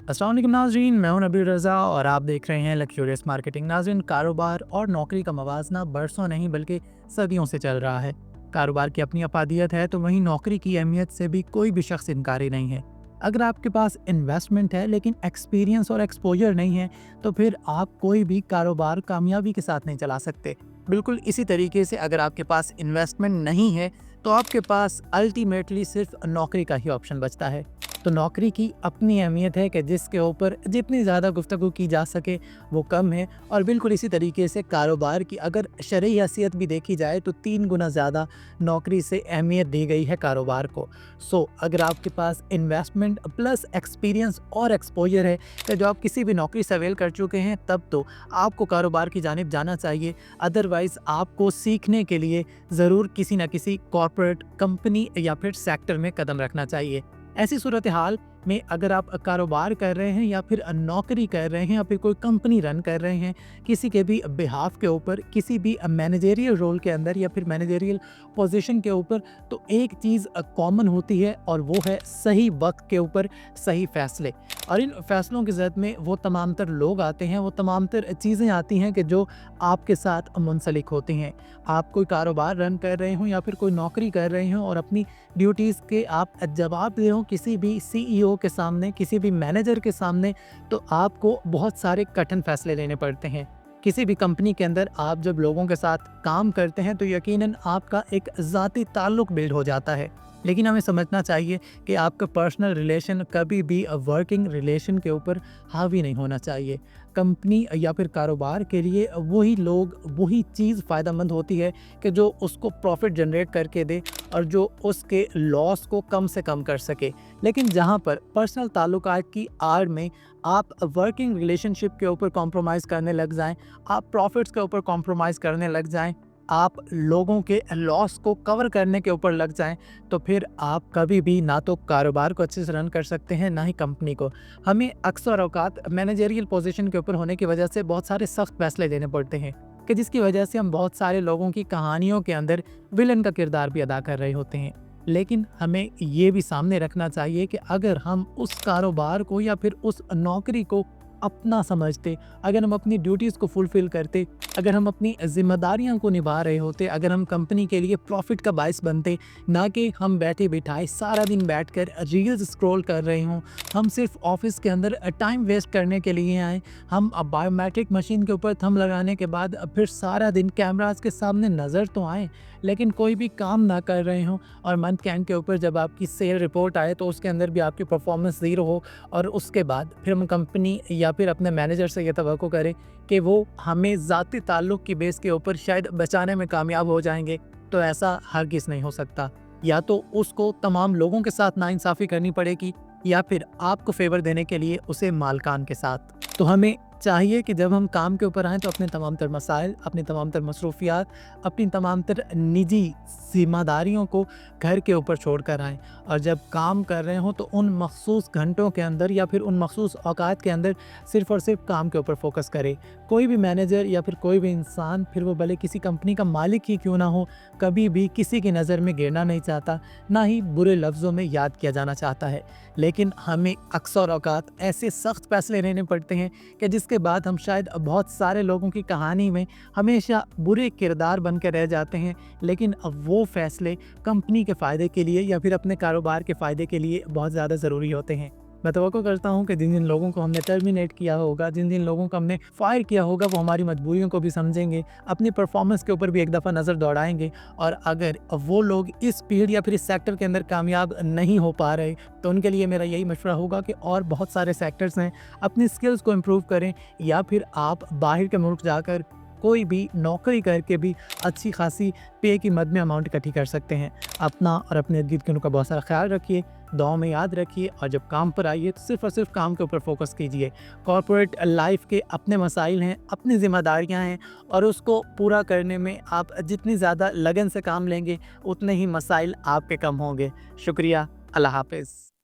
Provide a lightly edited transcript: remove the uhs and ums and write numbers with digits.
अस्सलाम वालेकुम नाज़रीन, मैं हूं नबील रज़ा और आप देख रहे हैं लक्ज़रियस मार्केटिंग। नाज़रीन, कारोबार और नौकरी का मवाज़ना बरसों नहीं बल्कि सदियों से चल रहा है। कारोबार की अपनी अफादियत है तो वहीं नौकरी की अहमियत से भी कोई भी शख्स इनकारी नहीं है। अगर आपके पास इन्वेस्टमेंट है लेकिन एक्सपीरियंस और एक्सपोजर नहीं है तो फिर आप कोई भी कारोबार कामयाबी के साथ नहीं चला सकते। बिल्कुल इसी तरीके से अगर आपके पास इन्वेस्टमेंट नहीं है तो आपके पास अल्टीमेटली सिर्फ नौकरी का ही ऑप्शन बचता है। तो नौकरी की अपनी अहमियत है कि जिसके ऊपर जितनी ज़्यादा गुफ्तगू की जा सके वो कम है, और बिल्कुल इसी तरीके से कारोबार की अगर शरई हैसियत भी देखी जाए तो 3 गुना ज़्यादा नौकरी से अहमियत दी गई है कारोबार को। अगर आपके पास इन्वेस्टमेंट प्लस एक्सपीरियंस और एक्सपोजर है तो जो आप किसी भी नौकरी से अवेल कर चुके हैं तब तो आपको कारोबार की जानिब जाना चाहिए। अदरवाइज़ आपको सीखने के लिए ज़रूर किसी न किसी कॉरपोरेट कंपनी या फिर सेक्टर में कदम रखना चाहिए। ऐसी सूरत हाल में अगर आप कारोबार कर रहे हैं या फिर नौकरी कर रहे हैं या फिर कोई कंपनी रन कर रहे हैं किसी के भी बिहाफ के ऊपर, किसी भी मैनेजरियल रोल के अंदर या फिर मैनेजरियल पोजीशन के ऊपर, तो एक चीज़ कॉमन होती है और वो है सही वक्त के ऊपर सही फैसले। और इन फैसलों की ज़द में वो तमाम तर लोग आते हैं, वो तमाम तर चीज़ें आती हैं कि जो आपके साथ मुंसलिक होती हैं। आप कोई कारोबार रन कर रहे हों या फिर कोई नौकरी कर रहे हों और अपनी ड्यूटीज़ के आप जवाब दे हो किसी भी सीईओ के सामने, किसी भी मैनेजर के सामने, तो आपको बहुत सारे कठिन फैसले लेने पड़ते हैं। किसी भी कंपनी के अंदर आप जब लोगों के साथ काम करते हैं तो यकीनन आपका एक ज़ाती ताल्लुक़ बिल्ड हो जाता है। लेकिन हमें समझना चाहिए कि आपका पर्सनल रिलेशन कभी भी वर्किंग रिलेशन के ऊपर हावी नहीं होना चाहिए। कंपनी या फिर कारोबार के लिए वही लोग, वही चीज़ फ़ायदेमंद होती है कि जो उसको प्रॉफिट जनरेट करके दे और जो उसके लॉस को कम से कम कर सके। लेकिन जहाँ पर पर्सनल ताल्लुकात की आड़ में आप वर्किंग रिलेशनशिप के ऊपर कॉम्प्रोमाइज़ करने लग जाएं, आप प्रॉफिट्स के ऊपर कॉम्प्रोमाइज़ करने लग जाएं, आप लोगों के लॉस को कवर करने के ऊपर लग जाएं, तो फिर आप कभी भी ना तो कारोबार को अच्छे से रन कर सकते हैं ना ही कंपनी को। हमें अक्सर औकात मैनेजरियल पोजीशन के ऊपर होने की वजह से बहुत सारे सख्त फैसले लेने पड़ते हैं कि जिसकी वजह से हम बहुत सारे लोगों की कहानियों के अंदर विलन का किरदार भी अदा कर रहे होते हैं। लेकिन हमें ये भी सामने रखना चाहिए कि अगर हम उस कारोबार को या फिर उस नौकरी को अपना समझते, अगर हम अपनी ड्यूटीज़ को फुलफ़िल करते, अगर हम अपनी ज़िम्मेदारियों को निभा रहे होते, अगर हम कंपनी के लिए प्रॉफिट का बायस बनते, ना कि हम बैठे बिठाए सारा दिन बैठकर रील्स स्क्रॉल कर रहे हों, हम सिर्फ ऑफिस के अंदर टाइम वेस्ट करने के लिए आए, हम बायोमेट्रिक मशीन के ऊपर थंब लगाने के बाद फिर सारा दिन कैमराज के सामने नज़र तो आए लेकिन कोई भी काम ना कर रहे हों, और मंथ के एंड के ऊपर जब आपकी सेल रिपोर्ट आए तो उसके अंदर भी आपकी परफॉर्मेंस ज़ीरो हो, और उसके बाद फिर हम कंपनी या फिर अपने मैनेजर से ये तवक्को करें कि वो हमें ज़ाती ताल्लुक़ की बेस के ऊपर शायद बचाने में कामयाब हो जाएंगे, तो ऐसा हरगिज़ नहीं हो सकता। या तो उसको तमाम लोगों के साथ नाइंसाफ़ी करनी पड़ेगी या फिर आपको फेवर देने के लिए उसे मालकान के साथ। तो हमें चाहिए कि जब हम काम के ऊपर आएँ तो अपने तमाम तर मसाइल, अपनी तमाम तर मसरूफ़ियात, अपनी तमाम तर निजी ज़िम्मेदारियों को घर के ऊपर छोड़ कर आएँ, और जब काम कर रहे हों तो उन मख़सूस घंटों के अंदर या फिर उन मख़सूस औकात के अंदर सिर्फ़ और सिर्फ काम के ऊपर फ़ोकस करें। कोई भी मैनेजर या फिर कोई भी इंसान, फिर वो भले किसी कंपनी का मालिक ही क्यों ना हो, कभी भी किसी की नज़र में गिरना नहीं चाहता, ना ही बुरे लफ्ज़ों में याद किया जाना चाहता है। लेकिन हमें अक्सर औकात ऐसे सख्त फैसले लेने पड़ते हैं कि जिसके बाद हम शायद बहुत सारे लोगों की कहानी में हमेशा बुरे किरदार बन के रह जाते हैं, लेकिन अब वो फ़ैसले कंपनी के फ़ायदे के लिए या फिर अपने कारोबार के फ़ायदे के लिए बहुत ज़्यादा ज़रूरी होते हैं। मैं तवक्को करता हूँ कि जिन जिन लोगों को हमने टर्मिनेट किया होगा, जिन जिन लोगों को हमने फायर किया होगा, वो हमारी मजबूरियों को भी समझेंगे, अपनी परफॉर्मेंस के ऊपर भी एक दफ़ा नज़र दौड़ाएंगे, और अगर वो लोग इस फील्ड या फिर इस सेक्टर के अंदर कामयाब नहीं हो पा रहे तो उनके लिए मेरा यही मशवरा होगा कि और बहुत सारे सेक्टर्स हैं, अपनी स्किल्स को इम्प्रूव करें, या फिर आप बाहर के मुल्क जाकर कोई भी नौकरी करके भी अच्छी खासी पे की मद में अमाउंट इकट्ठी कर सकते हैं। अपना और अपने इर्द गिर्द के लोगों का बहुत सारा ख्याल रखिए, दुआओं में याद रखिए, और जब काम पर आइए तो सिर्फ़ और सिर्फ काम के ऊपर फोकस कीजिए। कॉर्पोरेट लाइफ के अपने मसाइल हैं, अपनी ज़िम्मेदारियां हैं, और उसको पूरा करने में आप जितनी ज़्यादा लगन से काम लेंगे उतने ही मसाइल आपके कम होंगे। शुक्रिया। अल्लाह हाफ़िज़।